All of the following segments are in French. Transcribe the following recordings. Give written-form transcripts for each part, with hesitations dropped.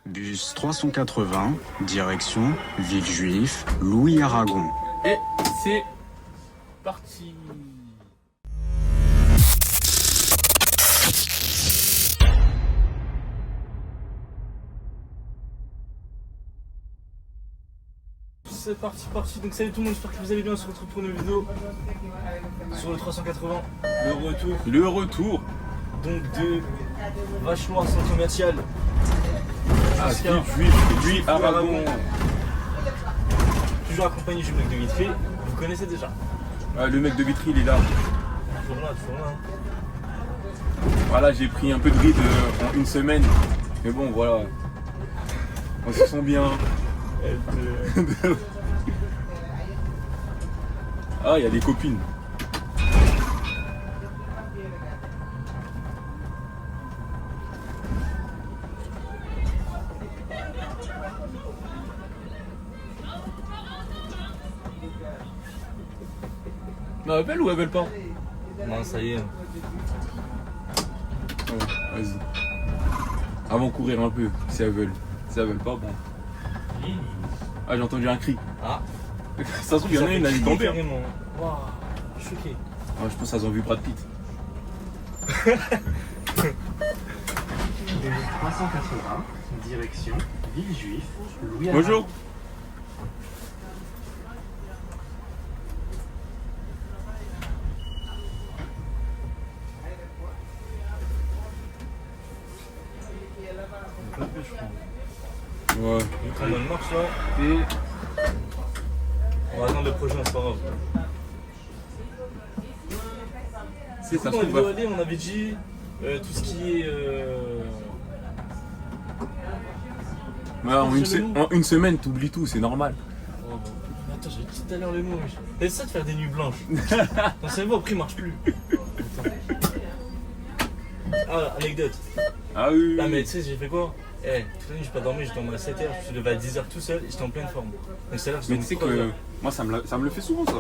Bus 380, direction Villejuif, Louis Aragon. Et c'est parti. C'est parti. Donc salut tout le monde, j'espère que vous allez bien. On se retrouve pour une vidéo sur le 380. Le retour. Donc de Vachoir centre commercial. Villejuif, Aragon. Toujours accompagné du mec de Vitry. Vous connaissez déjà. Ah, le mec de Vitry, il est là. Toujours là. Voilà, j'ai pris un peu de ride en une semaine. Mais bon, voilà. On se sent bien. Ah, il y a des copines. Mais elle appelle ou elle appelle pas? Non, ça y est. Ouais, vas-y. Avant de courir un peu, si elles veulent. Si elles veulent pas, bon. Ah, j'ai entendu un cri. Ah. Ça se trouve, il y en a une, elle est tombée. Carrément. Waouh, choqué. Ah, je pense qu'elles ont vu Brad Pitt. 380, direction Villejuif, Louis Aragon. Bonjour. Ouais. Donc on marche là et on va attendre le prochain, c'est pas grave. C'est ça, Dans la se vidéo trouve. aller, on avait dit tout ce qui est. Ouais, en une semaine, t'oublies tout, c'est normal. Oh, bon. Attends, j'ai dit tout à l'heure le mot. T'as ça de faire des nuits blanches. Ton cerveau après il marche plus. Attends. Ah, anecdote. Ah oui. Ah, mais tu sais, j'ai fait quoi? Toute la nuit, j'ai pas dormi, j'ai dormi à 7h, je suis levé à 10h tout seul et j'étais en pleine forme. Donc c'est là que Mais tu sais que moi, ça me le fait souvent, ça.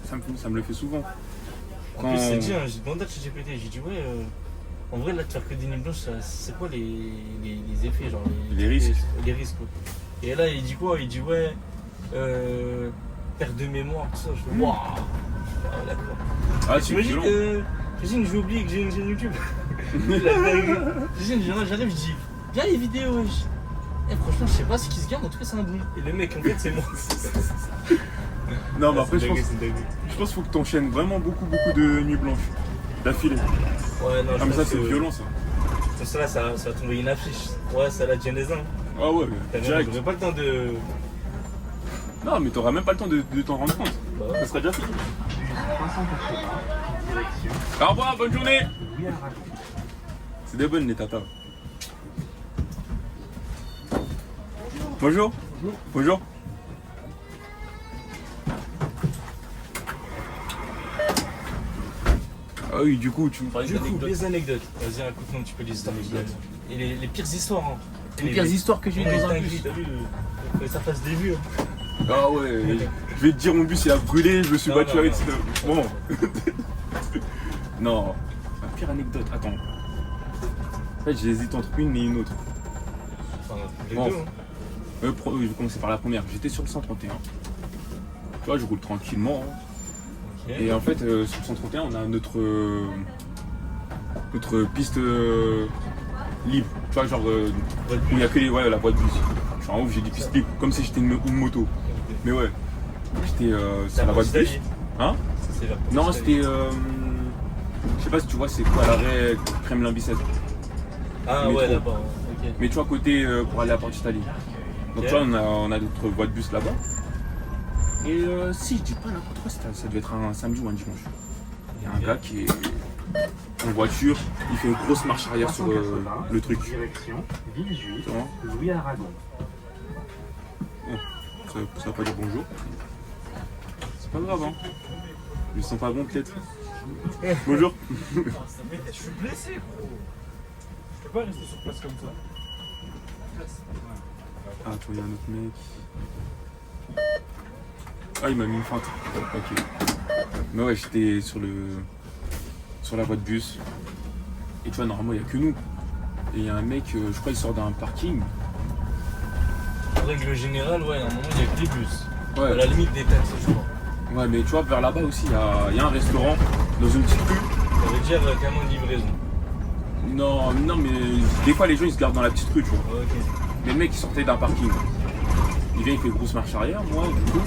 Ça me le fait souvent. En plus, c'est dit, hein, j'ai demandé à ChatGPT, j'ai dit ouais, en vrai là de faire que des nuits blanches, c'est quoi les effets, genre Les risques. Les risques quoi. Et là il dit quoi? Il dit ouais, perte de mémoire, tout ça. Je fais waouh. Ah, d'accord. Ah, c'est T'imagines violent. j'imagine j'ai oublié que j'ai une chaîne YouTube. J'arrive, je dis viens les vidéos wesh. Franchement je sais pas ce qui se gagne, en tout cas c'est un boom. Et le mec en fait c'est moi. Non, mais après, c'est je pense qu'il faut que t'enchaînes vraiment beaucoup de nuits blanches d'affilée. Ouais non, Ah, mais ça, c'est violent, ça. Pour ça là ça va tomber une affiche. Ouais ça la Genesis. Ah ouais, direct. J'aurais pas le temps de. Non, mais t'auras même pas le temps de t'en rendre compte. Bah ouais. Ça sera déjà fini. Bus 380, direction Au revoir, bonne journée. Louis Aragon. C'est des bonnes, les tatas. Bonjour. Bonjour. Ah oui, du coup, tu me parlais Du coup, d'anecdotes. les anecdotes. Vas-y, raconte-nous un petit peu les anecdotes. Et les pires histoires. Hein. Les pires histoires que j'ai eues dans un bus. T'as vu, ça fasse des vues. Hein. Ah ouais, je vais te dire, mon bus il a brûlé, je me suis Non, battu non, avec non. ce. Bon. Non, la pire anecdote, attends. En fait, j'hésite entre une et une autre. Enfin, les Bon. deux. Hein. Je vais commencer par la première. J'étais sur le 131. Tu vois, je roule tranquillement. Hein. Ok. Et en fait, sur le 131, on a notre piste libre. Tu vois, genre où il n'y a que la voie de bus. Je suis en haut, j'ai des pistes libres, comme si j'étais une moto. Mais ouais, j'étais sur la voie de bus. Hein? C'est la Non, c'était. Je sais pas si tu vois, c'est quoi l'arrêt Kremlin-Bicêtre. Ah métro. ouais, là-bas. Ok. Mais tu vois, côté pour aller à Porte-Italie. Donc Ok. tu vois, on a notre voie de bus là-bas. Et si je dis pas n'importe quoi, ça devait être un samedi ou un dimanche. Il y a un gars qui est en voiture, il fait une grosse marche arrière sur 380, le truc. direction Villejuif, Tu vois, Louis Aragon. ça va pas dire bonjour. C'est pas grave, hein. Je me sens pas bon peut-être. Bonjour. Je suis blessé, gros. Je peux pas rester sur place comme ça. Ah, toi, il y a un autre mec. Ah, il m'a mis une feinte. Ok. Mais ouais, j'étais sur la voie de bus. Et tu vois, normalement, il n'y a que nous. Il Et il y a un mec, je crois, il sort d'un parking. En règle générale, ouais, à un moment, il n'y a que les bus. Ouais. À la limite des taxis, je crois. Ouais, mais tu vois, vers là-bas aussi, il y a un restaurant dans une petite rue. Ça veut dire carrément une livraison. Non, non, mais des fois, les gens, ils se gardent dans la petite rue, tu vois. Ouais, ok. Mais le mec, il sortait d'un parking. Il vient, il fait grosse marche arrière, moi, du coup.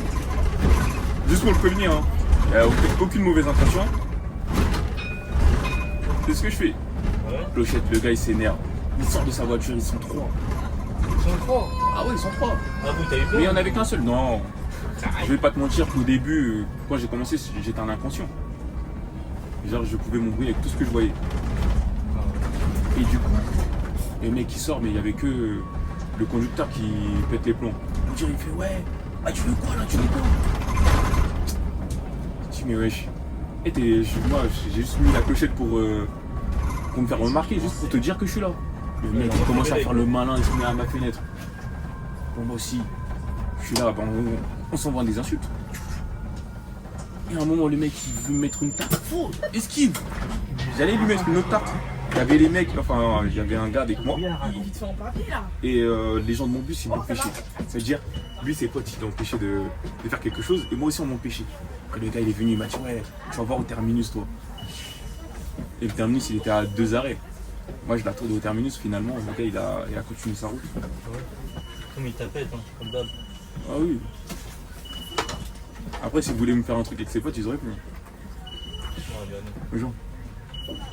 Juste pour le prévenir, hein. Il n'y a aucune mauvaise intention. C'est ce que je fais. Ouais. Clochette, le gars, il s'énerve. Il sort de sa voiture, ils sont trois. Ils sont trois. Ah ouais, ils sont trois. Ah bon, t'as eu peur? Mais il n'y en avait qu'un seul. Non. Je vais pas te mentir qu'au début, quand j'ai commencé, j'étais un inconscient. Genre, je pouvais m'embrouiller avec tout ce que je voyais. Et du coup, le mec qui sort, mais il n'y avait que le conducteur qui pète les plombs. Il me fait ouais, ah tu veux quoi là, tu veux quoi? Je dis mais wesh. Et moi j'ai juste mis la clochette pour me faire remarquer, juste pour te dire que je suis là. Le mec il commence à faire le malin, il se met à ma fenêtre. Bon moi aussi, je suis là, on s'envoie des insultes. Et à un moment le mec il veut me mettre une tarte. Faux, esquive. J'allais lui mettre une autre tarte. Il y avait les mecs, enfin il y avait un gars avec moi. Et les gens de mon bus ils m'ont empêché. C'est-à-dire, lui ses potes ils l'ont empêché de faire quelque chose et moi aussi on m'a empêché. Après le gars il est venu, il m'a dit ouais, tu vas voir au terminus toi. Et le terminus il était à 2 arrêts. Moi je l'attendais au terminus, finalement le gars il a continué sa route. Comme il tapette, hein, comme d'hab. Ah oui. Après s'il voulait me faire un truc avec ses potes ils auraient pu. Les gens.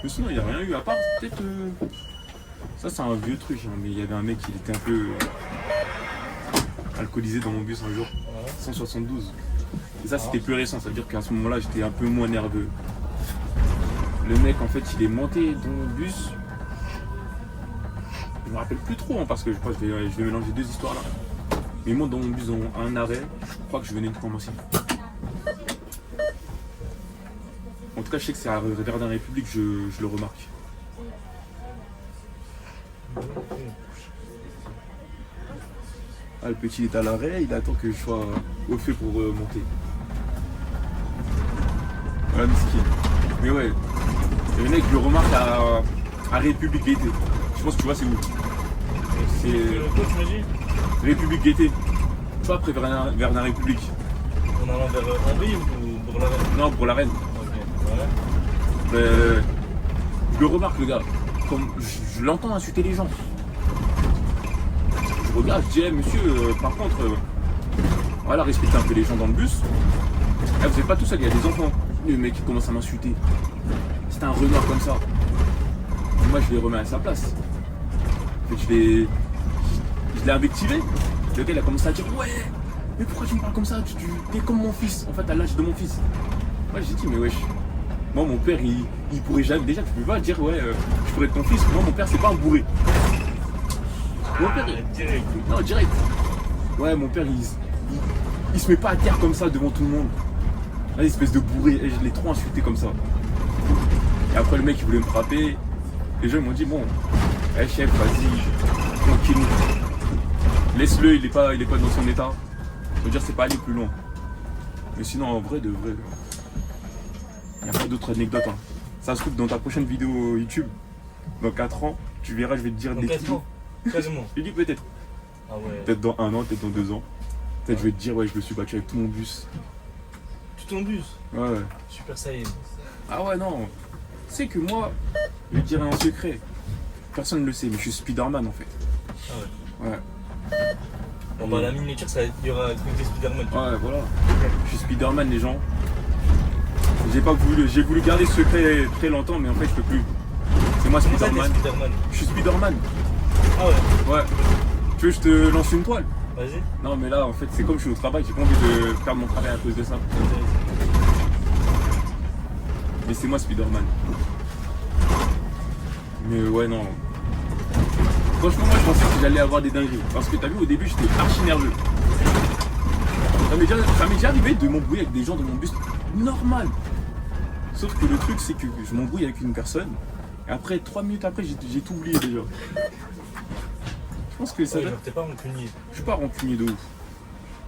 Mais sinon, il n'y a rien eu, à part peut-être. Ça, c'est un vieux truc, hein, mais il y avait un mec qui était un peu alcoolisé dans mon bus un jour. 172. Et ça, c'était plus récent, ça veut dire qu'à ce moment-là, j'étais un peu moins nerveux. Le mec, en fait, il est monté dans mon bus. Je me rappelle plus trop, hein, parce que je crois que je vais mélanger deux histoires là. Mais il monte dans mon bus dans un arrêt, je crois que je venais de commencer. En tout cas, je sais que c'est à Verdun République, je le remarque. Ah, le petit est à l'arrêt, il attend que je sois au fait pour monter. Voilà, miskin. Mais ouais, et le mec, je le remarque à République Gaieté. Je pense que tu vois, c'est où? C'est Quoi, tu m'as dit? République Gaieté. Tu vois, après Verdun République. En allant vers Henri ou pour la reine? Non, pour la reine. Ok, ouais. Je le remarque, le gars. Comme je l'entends insulter les gens. Je regarde, je dis, hey, monsieur, par contre, voilà, respectez un peu les gens dans le bus. Eh, vous n'êtes pas tout seul, il y a des enfants. Le mec, il commence à m'insulter. C'est un renard comme ça. Et moi, je les remets à sa place. En fait, je l'ai invectivé. Le gars, il a commencé à dire, ouais, mais pourquoi tu me parles comme ça? Tu es comme mon fils, en fait, à l'âge de mon fils. Moi, j'ai dit, mais wesh. Moi, mon père, il pourrait jamais. Déjà, tu peux pas dire, ouais, je pourrais être ton fils. Moi, mon père, c'est pas un bourré. Mon père, Direct. non, direct. Ouais, mon père, il se met pas à terre comme ça devant tout le monde. Là, espèce de bourré. Et je l'ai trop insulté comme ça. Et après, le mec, il voulait me frapper. Les gens, ils m'ont dit, bon, hey, chef, vas-y, tranquille. Laisse-le, il est pas dans son état. Ça veut dire, c'est pas aller plus loin. Mais sinon, en vrai, de vrai. Il n'y a pas d'autres anecdotes. Hein. Ça se trouve dans ta prochaine vidéo YouTube, dans 4 ans, tu verras, je vais te dire Dans des 4 ans, quasiment. Je dis peut-être. Ah ouais. Peut-être dans 1 an, peut-être dans 2 ans. Peut-être je vais te dire, ouais, je me suis battu avec tout mon bus. Tout ton bus. Ouais. Super Saiyan. Ah ouais, non. Tu sais que moi, je vais te dire un secret. Personne ne le sait, mais je suis Spider-Man en fait. Ah ouais. Ouais. Bon bah la miniature, il y aura un truc des Spider-Man. Ouais, voilà. Je suis Spider-Man, les gens. J'ai voulu garder ce secret très longtemps, mais en fait, je peux plus. C'est moi Comment ça, Spider-Man. t'es Spider-Man? Je suis Spider-Man. Ah ouais. Ouais. Tu veux que je te lance une toile? Vas-y. Non, mais là, en fait, c'est comme je suis au travail, j'ai pas envie de perdre mon travail à cause de ça. Mais c'est moi Spider-Man. Mais ouais, non. Franchement, moi, je pensais que j'allais avoir des dingueries. Parce que t'as vu, au début, j'étais archi nerveux. Ça m'est déjà arrivé de m'embrouiller avec des gens dans mon bus. Normal. Sauf que le truc, c'est que je m'embrouille avec une personne. Et après, 3 minutes après, j'ai tout oublié déjà. Je pense que ça. Ouais, genre t'es pas rancunier. Je suis pas rancunier de ouf.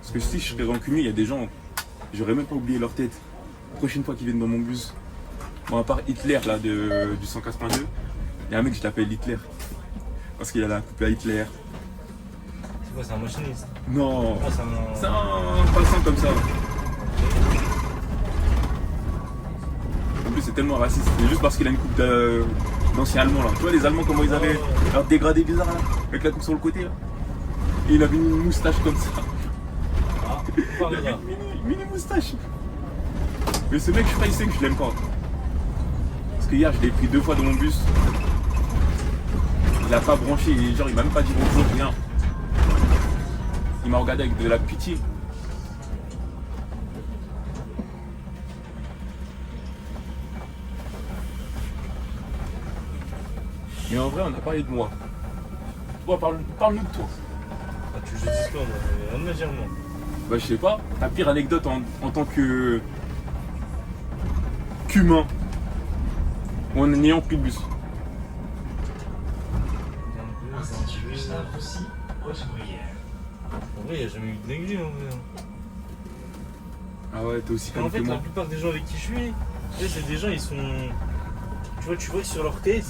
Parce que si je serais rancunier, il y a des gens, j'aurais même pas oublié leur tête. Prochaine fois qu'ils viennent dans mon bus. Bon, à part Hitler là du 182, il y a un mec je l'appelle Hitler. Parce qu'il a la coupe à Hitler. C'est quoi, c'est un machiniste? Non. Ah, C'est un passant comme ça. En plus, c'est tellement raciste. C'est juste parce qu'il a une coupe d'ancien allemand là. Tu vois les Allemands comment ils avaient leur dégradé bizarre là, avec la coupe sur le côté là. Et il avait une moustache comme ça. Ah, pas grave. Mini moustache. Mais ce mec, je crois, il sait que je l'aime pas. Parce que hier, je l'ai pris 2 fois dans mon bus. Il a pas branché, genre il m'a même pas dit bonjour, rien. Il m'a regardé avec de la pitié. Mais en vrai, on a parlé de moi. Toi, parle-nous de toi. Ah, tu veux que je dise quoi, moi? Rien de me dire, moi. Bah, je sais pas, ta pire anecdote en tant que. qu'humain. En n'ayant plus de bus. En vrai, il n'y a jamais eu de négligé, en vrai. Ah ouais, t'es aussi En calme fait, que la moi. plupart des gens avec qui je suis, tu sais, c'est des gens, ils sont. Tu vois que sur leur tête,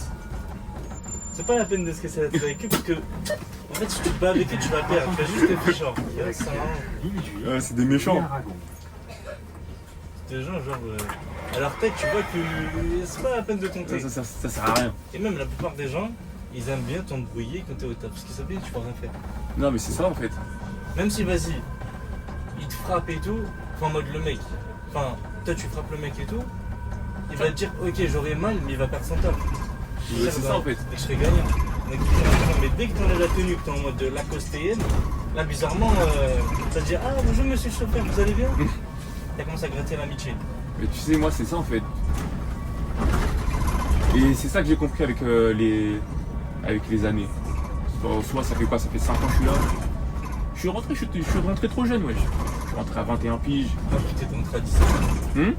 c'est pas la peine de se casser la tête avec eux parce que. En fait, si tu te bats avec eux, tu vas perdre. Tu vas juste être genre. Yeah, ça va. Villejuif, Ouais, c'est des méchants. Louis-Aragon. C'est des gens, genre. À leur tête, tu vois que c'est pas la peine de tenter. Ça sert à rien. Et même la plupart des gens, ils aiment bien t'embrouiller quand t'es au taf parce qu'ils savent bien que tu peux rien faire. Non, mais c'est ça en fait. Même si, vas-y, il te frappe et tout, enfin, en mode le mec. Enfin, toi, tu frappes le mec et tout, il va te dire, ok, j'aurai mal, mais il va perdre son taf. Ouais, c'est ça en fait. Et je serai gagnant. Mais dès que t'enlèves la tenue, que t'es en mode lacostéenne, là, bizarrement, ça te dit, ah, bonjour monsieur le chauffeur, vous allez bien? Ça commence à gratter l'amitié. Mais tu sais, moi, c'est ça en fait. Et c'est ça que j'ai compris avec les années. Soit ça fait quoi? Ça fait 5 ans que je suis là. Je suis rentré trop jeune, wesh. Je suis rentré à 21 piges. Moi, je t'étais rentré à 17 ans.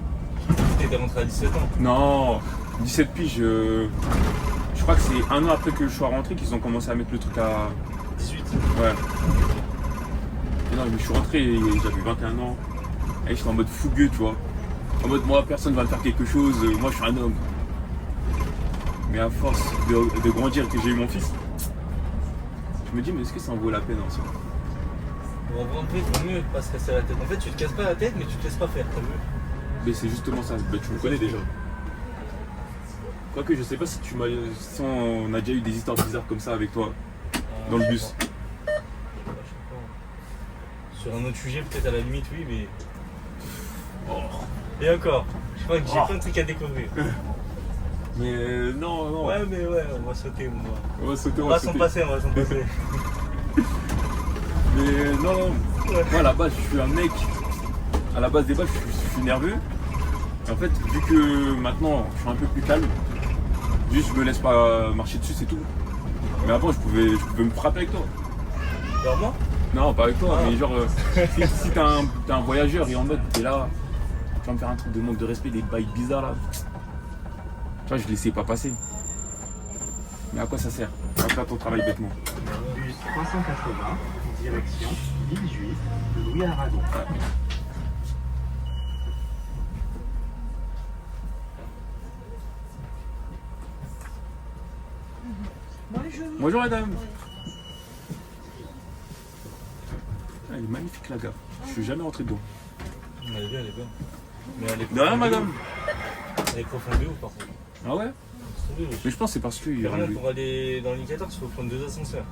T'étais rentré à 17 ans. Non, 17 piges. Je crois que c'est un an après que je sois rentré qu'ils ont commencé à mettre le truc à. 18. Ouais. Et non, mais je suis rentré, j'avais 21 ans. Et j'étais en mode fougueux, tu vois. En mode, moi, personne va me faire quelque chose, moi, je suis un homme. Mais à force de grandir et que j'ai eu mon fils, je me dis, mais est-ce que ça en vaut la peine en soi? Pour en vrai, il vaut mieux pas se casser la tête. En fait, tu te casses pas la tête, mais tu te laisses pas faire, t'as vu? Mais c'est justement ça, bah, tu me connais déjà. Quoique, je sais pas si si on a déjà eu des histoires bizarres comme ça avec toi, dans le bus. Sur un autre sujet, peut-être à la limite, oui, mais. Oh. Et encore, je crois que j'ai plein de trucs à découvrir. Mais non, non. Ouais, mais ouais, on va sauter, moi. On va sauter, On va s'en passer, on va s'en passer. Mais non, Ouais. moi à la base, je suis un mec. À la base des bases, je suis nerveux. Et en fait, vu que maintenant, je suis un peu plus calme, juste je me laisse pas marcher dessus, c'est tout. Mais avant, je pouvais me frapper avec toi. Alors moi? Non, pas avec toi, Ah. mais genre, si t'es un voyageur et en mode, t'es là, tu vas me faire un truc de manque de respect, des bails bizarres là. Tu vois, je laissais pas passer. Mais à quoi ça sert? À faire ton travail bêtement. Bus 380, direction Villejuif, Louis-Aragon. Bonjour madame. Ah, elle est magnifique la gare. Je suis jamais rentré dedans. Elle est bien, elle est bien. Mais elle est De rien madame. Elle est profondée ou par contre? Ah ouais? Profondée, oui. Mais je pense que c'est parce qu'il y a Vraiment, pour aller dans l'I14, il faut prendre 2 ascenseurs.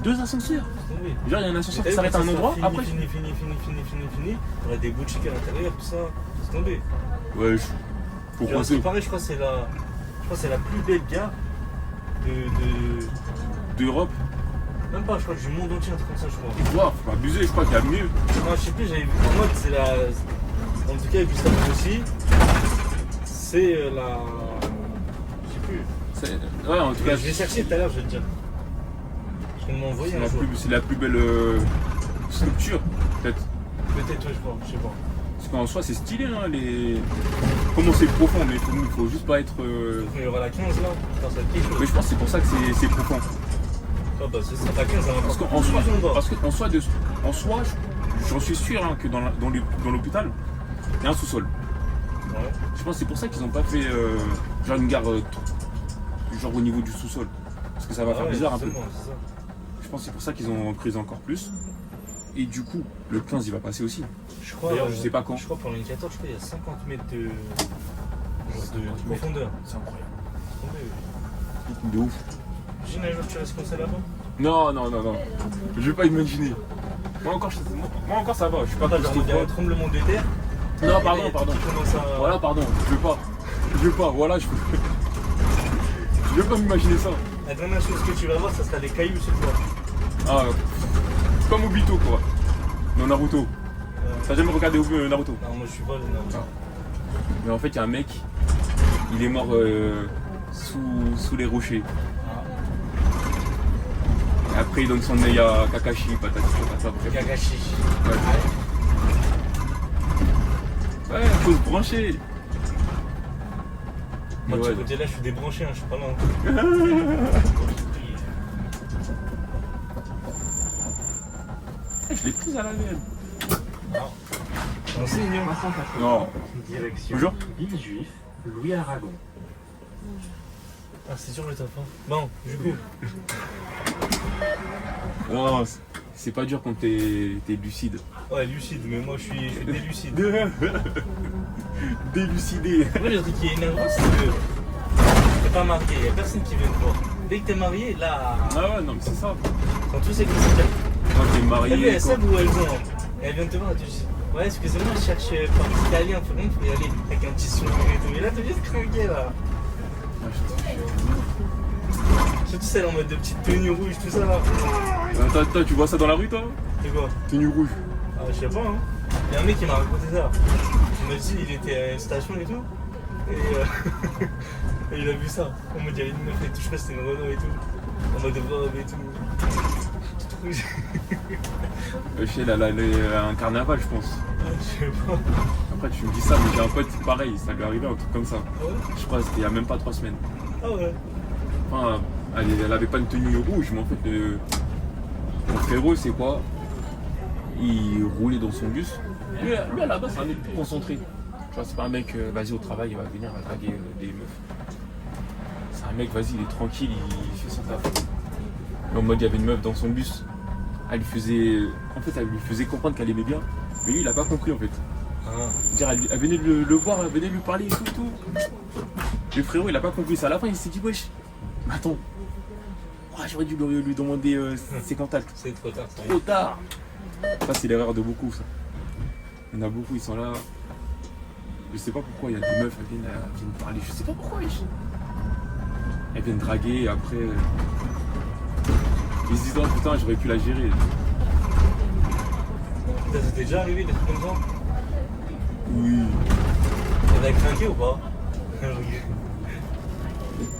2 ascenseurs. Profondée. Genre il y a un ascenseur qui Mais s'arrête à un endroit, fini, après. Fini. Il y aurait des boutiques à l'intérieur, tout ça. C'est tombé. Ouais, faut Genre, coincer. pareil, je crois que c'est la plus belle gare de. D'Europe. Même pas, je crois que du monde entier, un truc comme ça, je crois. Wow, faut pas abuser, je crois qu'il y a mieux. Non, je sais plus, j'avais vu en mode, c'est la. En tout cas, et puis ça aussi. C'est la. Je sais plus. Ouais, en tout cas, Je vais chercher tout à l'heure, je vais te dire. Parce qu'on m'a envoyé un jour. c'est la plus belle structure, peut-être. Peut-être, ouais, je crois, je sais pas. Parce qu'en soi, c'est stylé, hein, comment c'est profond, mais il faut juste pas être. Il y aura la 15 là, ça va être quelque chose. Mais je pense que c'est pour ça que c'est profond. Ah bah, ce sera la 15 hein, Parce qu'en soi, j'en suis sûr hein, que dans l'hôpital, il y a un sous-sol. Ouais. Je pense que c'est pour ça qu'ils n'ont pas fait genre une gare genre au niveau du sous-sol. que ça va faire ouais, bizarre un peu. justement, c'est ça. Je pense que c'est pour ça qu'ils ont creusé encore plus. Et du coup, le 15 il va passer aussi. Je crois, D'ailleurs, je sais pas quand. Je crois pour l'indicateur, je crois qu'il y a 50 mètres de profondeur. C'est incroyable. Ouais. De ouf. J'imagine un jour que tu restes comme ça là-bas. Non, non, non, non. Je vais pas imaginer. Moi encore ça va, je suis pas Genre, il y a un claustrophobe. tremblement de terre. Non, et pardon, tout pardon. qui commence à... Voilà, pardon, je veux pas. Je veux pas, voilà, je veux. Je veux pas m'imaginer ça. La dernière chose que tu vas voir, ça sera des cailloux sur toi. Ah, comme Obito quoi. Dans Naruto. T'as jamais regardé Naruto? Non, moi je suis pas le Naruto. Mais en fait, il y a un mec, il est mort sous les rochers. Et après, il donne son œil à Kakashi, patati patata. Bref. Kakashi. Ouais, faut se brancher. Moi, de Ouais. ce côté-là, je suis débranché, hein, je suis pas là. Je l'ai prise à la mienne. On signe, hein. 380, Non. direction Bonjour. Villejuif, Louis Aragon. Ah, c'est sûr le top. Hein. Bon, du coup. Non, c'est pas dur quand t'es lucide. Ouais, lucide, mais moi je suis délucide. Délucidé. Après, le truc qui est énervant, c'est que t'es pas marié, y a personne qui vient te voir. Dès que t'es marié, là, Ah ouais, non, mais c'est ça. quand tous ces critères. Quand t'es T'as vu, marié, elles savent où elles vont. Hein. Et elles viennent te voir, elles te disent ouais, excusez-moi, je cherche par italien, faut y aller avec un petit sourire et tout. Et là, t'as juste craqué là. Surtout celle en mode de petite tenue rouge, tout ça là. Attends, tu vois ça dans la rue toi? C'est quoi? Tenue rouge. Ah, je sais pas, hein. Il y a un mec qui m'a raconté ça. Il m'a dit, il était à une station et tout. Et, et il a vu ça. En mode, il y avait une meuf et tout, je sais pas si c'était une Renault et tout. En mode de robe et tout. Tout rouge. Je sais, elle a un carnaval, je pense. Ah, je sais pas. Après, tu me dis ça, mais j'ai un pote pareil, ça lui est arrivé un truc comme ça. Ah ouais? Je crois que c'était il y a même pas 3 semaines. Ah ouais. Enfin, elle avait pas une tenue rouge, mais en fait, mon frérot, c'est quoi? Il roulait dans son bus. Lui à la base, c'est un mec plus concentré. Tu vois, c'est pas un mec, vas-y au travail, il va venir, il va draguer des meufs. C'est un mec, vas-y, il est tranquille, il fait son taf. Mais en mode, il y avait une meuf dans son bus. Elle lui faisait comprendre qu'elle aimait bien. Mais lui, il a pas compris en fait. Ah. Dire, elle venait de le voir, elle venait lui parler et tout. Le frérot, il a pas compris ça. À la fin, il s'est dit, wesh, mais attends, j'aurais dû lui demander ses contacts. C'est trop tard. Ça. Trop tard. Ça, c'est l'erreur de beaucoup, ça. Il y en a beaucoup, ils sont là. Je sais pas pourquoi, il y a des meufs, elles viennent parler. Je sais pas pourquoi, wesh. Elles viennent draguer et après. Ils se disent, oh putain, j'aurais pu la gérer. Ça t'est déjà arrivé des trucs comme ça? Oui. T'en as craqué ou pas?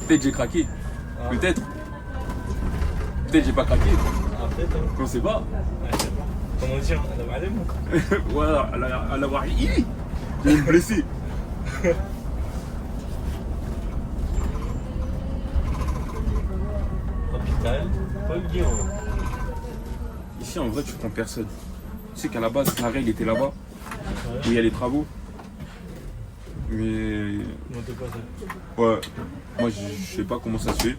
Peut-être j'ai craqué. Ah. Peut-être. Peut-être j'ai pas craqué. Ah, peut-être, hein. On sait pas. Ouais, je sais pas. Comment dire? Elle a mal moi. Voilà, à l'avoir. Il est blessé. Hôpital, Paul Guiraud. Ici, en vrai, tu prends personne. Tu sais qu'à la base, l'arrêt, il était là-bas, Ouais. où il y a les travaux. Mais. Non, t'es pas ça. Ouais. Moi, je sais pas comment ça se fait.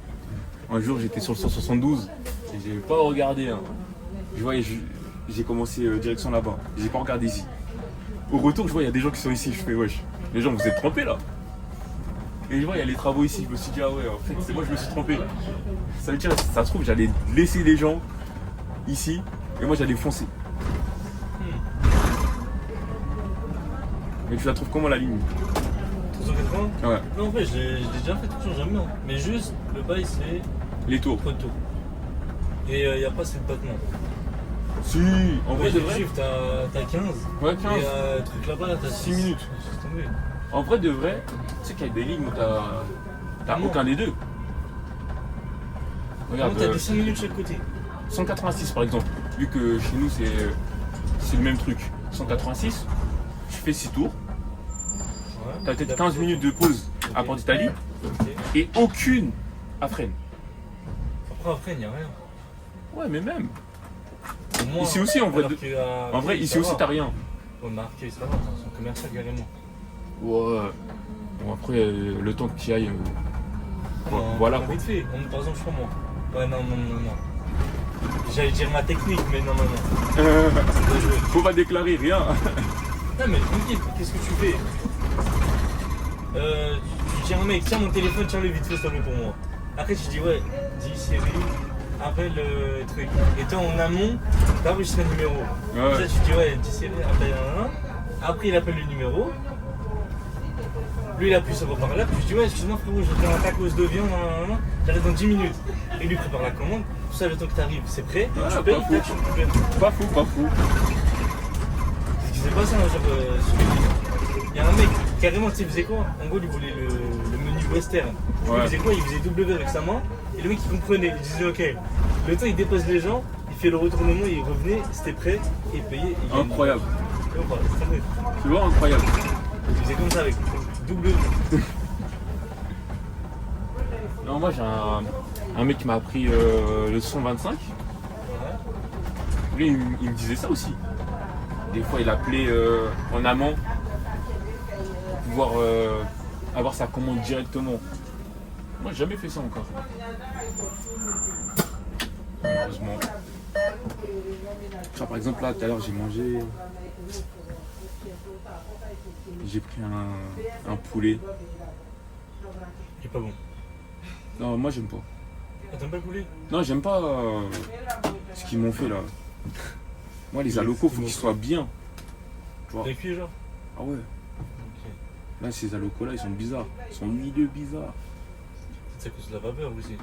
Un jour, j'étais sur le 172 et j'ai pas regardé. Hein. Je voyais, j'ai commencé direction là-bas. J'ai pas regardé ici. Au retour, je vois, il y a des gens qui sont ici. Je fais, wesh, les gens, vous êtes trompés là. Et je vois, il y a les travaux ici. Je me suis dit, ah ouais, en fait, c'est moi, je me suis trompé. Ça veut dire, ça se trouve, j'allais laisser les gens ici et moi, j'allais foncer. Mais tu la trouves comment la ligne? 380? Ouais. Non, en vrai, je l'ai déjà fait tout le temps, j'aime bien. Mais juste, le bail, c'est Les tours. trop de tours. Et il n'y a pas assez de battements. Si, en vrai, de vrai. Chiffre, t'as 15. Ouais, 15. Et le truc là-bas, t'as 6 minutes. C'est tombé. En vrai, de vrai, tu sais qu'il y a des lignes où t'as Non. aucun des deux. Regarde, T'as des 5 minutes de chaque côté. 186 par exemple, vu que chez nous c'est le même truc. 186, tu fais 6 tours, Ouais. t'as peut-être 15 minutes de pause à Port d'Italie Ok. et aucune à freine. Après, il n'y a rien. Ouais, mais même. Au moins, Ici aussi, en vrai, alors qu'à En vrai, Arcueil, ici ça aussi va. t'as rien. Ouais, mais Arcueil, ça va, c'est un commercial carrément. Ouais. Bon, après, le temps que tu y ailles. Non, voilà Vite fait. Par exemple, je crois moi. Ouais, non. J'allais dire ma technique, mais non. C'est pas joué. Faut pas déclarer rien. Non, mais tranquille, qu'est-ce que tu fais? Tu dis à un mec, tiens mon téléphone, tiens le vite fait, s'il te plaît pour moi. Après, tu dis, ouais, dis Siri, appelle le truc. Et toi, en amont, t'as enregistré le numéro. Ouais. Ça, tu dis, ouais, dis Siri, appelle un. Après, il appelle le numéro. Lui, il appuie sur le haut-parleur. Puis je dis, ouais, excuse-moi, frérot, je vais faire un tacos de viande, j'arrive dans 10 minutes. Et lui prépare la commande. Tout ça, le temps que t'arrives, c'est prêt. Ouais, Tu pas payes, fou. tu payes. Pas fou. C'est pas ça, genre, il y a un mec, carrément, tu sais, il faisait quoi? En gros, il voulait le menu western. Ouais. Il faisait quoi? Il faisait W avec sa main, et le mec, il comprenait, il disait, ok. Le temps, il dépose les gens, il fait le retournement, il revenait, c'était prêt, et il payait. Et Incroyable. il Tu vois, incroyable. faisait comme ça avec W. Non, moi j'ai un mec qui m'a appris le 125. Lui, il me disait ça aussi. Des fois, il appelait en amont pour pouvoir avoir sa commande directement. Moi, j'ai jamais fait ça encore. Malheureusement. Tu vois, par exemple, là, tout à l'heure, j'ai mangé. J'ai pris un poulet. Il est pas bon. Non, moi, j'aime pas. Ah, t'aimes pas le poulet? Non, j'aime pas ce qu'ils m'ont fait là. Moi, les alocos, faut qu'ils soient bien. Tu vois. T'as cuit, genre? Ah ouais. Ok. Là, ces alocos là, ils sont bizarres. Ils sont milieu bizarres. C'est à cause de la vapeur aussi.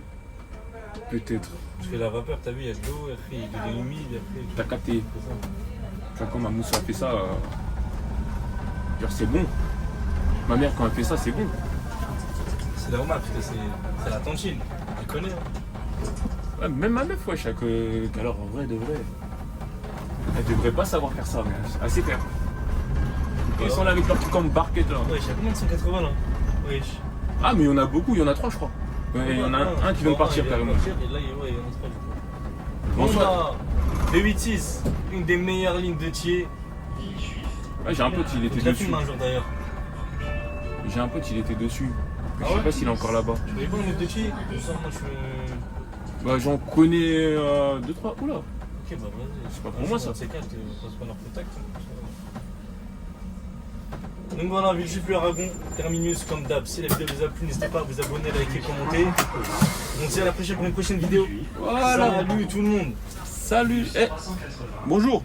Peut-être. Parce que la vapeur, t'as vu, il y a de l'eau, après il est humide, après. T'as capté. C'est ça. Tu vois, quand ma mousse a fait ça, genre, c'est bon. Ma mère, quand elle fait ça, c'est bon. C'est normal, parce que c'est la tontine. Tu connais, hein? Ouais, même ma meuf, wesh, alors en vrai de vrai. Elle devrait pas savoir faire ça, mais elle sait faire. Ils sont là avec leur truc comme barquette là. Wesh, il y a combien de 180 là? Wesh. Ah, mais il y en a beaucoup, il y en a 3, je crois. Ouais, il y en a un qui vient de partir carrément. Et là, il y en a 3 du coup. Bonsoir. Honda V86, une des meilleures lignes de Thiers. Ouais, j'ai un pote, il était Je la dessus. filme un jour d'ailleurs. J'ai un pote, il était dessus. Ah Mais je sais ouais pas s'il est encore là-bas. Tu connais pas une de Thiers? Moi, je suis. Bah, j'en connais 2-3. Oula. Ok, bah vas-y. C'est pas pour moi, ça. C'est 4, passe pas leur contact. Donc voilà, Villejuif le Aragon, terminus comme d'hab. Si la vidéo vous a plu, n'hésitez pas à vous abonner, liker, commenter. On se dit à la prochaine pour une prochaine vidéo. Voilà. Salut tout le monde. Salut. Eh. Bonjour.